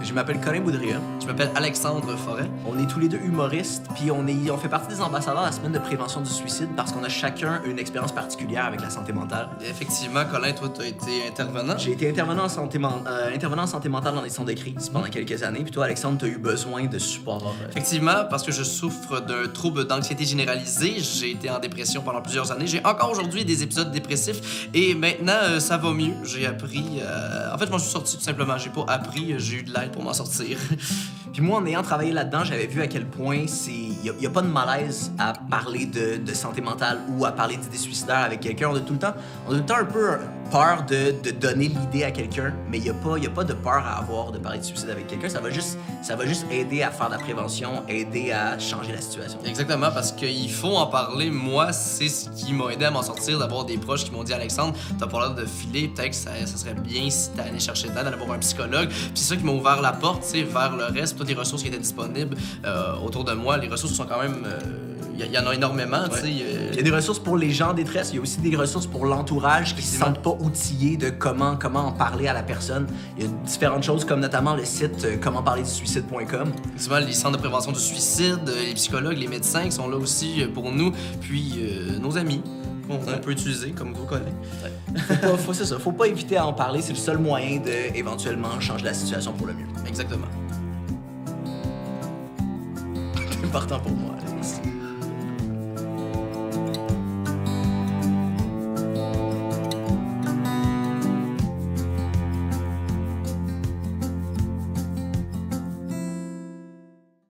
Je m'appelle Colin Boudria. Je m'appelle Alexandre Forêt. On est tous les deux humoristes, puis on fait partie des ambassadeurs de la semaine de prévention du suicide parce qu'on a chacun une expérience particulière avec la santé mentale. Effectivement, Colin, toi, tu as été intervenant. J'ai été intervenant en santé mentale dans des centres de crise pendant quelques années, puis toi, Alexandre, tu as eu besoin de support. Effectivement, parce que je souffre d'un trouble d'anxiété généralisée. J'ai été en dépression pendant plusieurs années. J'ai encore aujourd'hui des épisodes dépressifs et maintenant, ça va mieux. J'ai appris... En fait, je m'en suis sorti tout simplement. J'ai pas appris, j'ai eu de l'aide pour m'en sortir. Puis moi, en ayant travaillé là-dedans, j'avais vu à quel point il y a pas de malaise à parler de santé mentale ou à parler d'idées suicidaires avec quelqu'un. On a tout le temps un peu peur de donner l'idée à quelqu'un, mais il y a pas de peur à avoir de parler de suicide avec quelqu'un. Ça va juste aider à faire de la prévention, aider à changer la situation. Exactement, parce qu'il faut en parler. Moi, c'est ce qui m'a aidé à m'en sortir, d'avoir des proches qui m'ont dit « Alexandre, t'as pas l'air de filer, peut-être que ça serait bien si t'allais chercher de l'aide, d'aller voir un psychologue. » Puis c'est ça qui m'a ouvert la porte, tu sais, vers le reste, toutes les ressources qui étaient disponibles autour de moi. Les ressources sont quand même... Il y en a énormément, tu sais. Il y a des ressources pour les gens en détresse, il y a aussi des ressources pour l'entourage qui se sentent pas outillés de comment en parler à la personne. Il y a différentes choses comme notamment le site commentparlerdusuicide.com. Effectivement, les centres de prévention du suicide, les psychologues, les médecins qui sont là aussi pour nous, puis nos amis qu'on peut utiliser comme vous, Colin. Faut pas éviter à en parler, c'est le seul moyen de éventuellement changer la situation pour le mieux. Exactement. C'est important pour moi, Alex.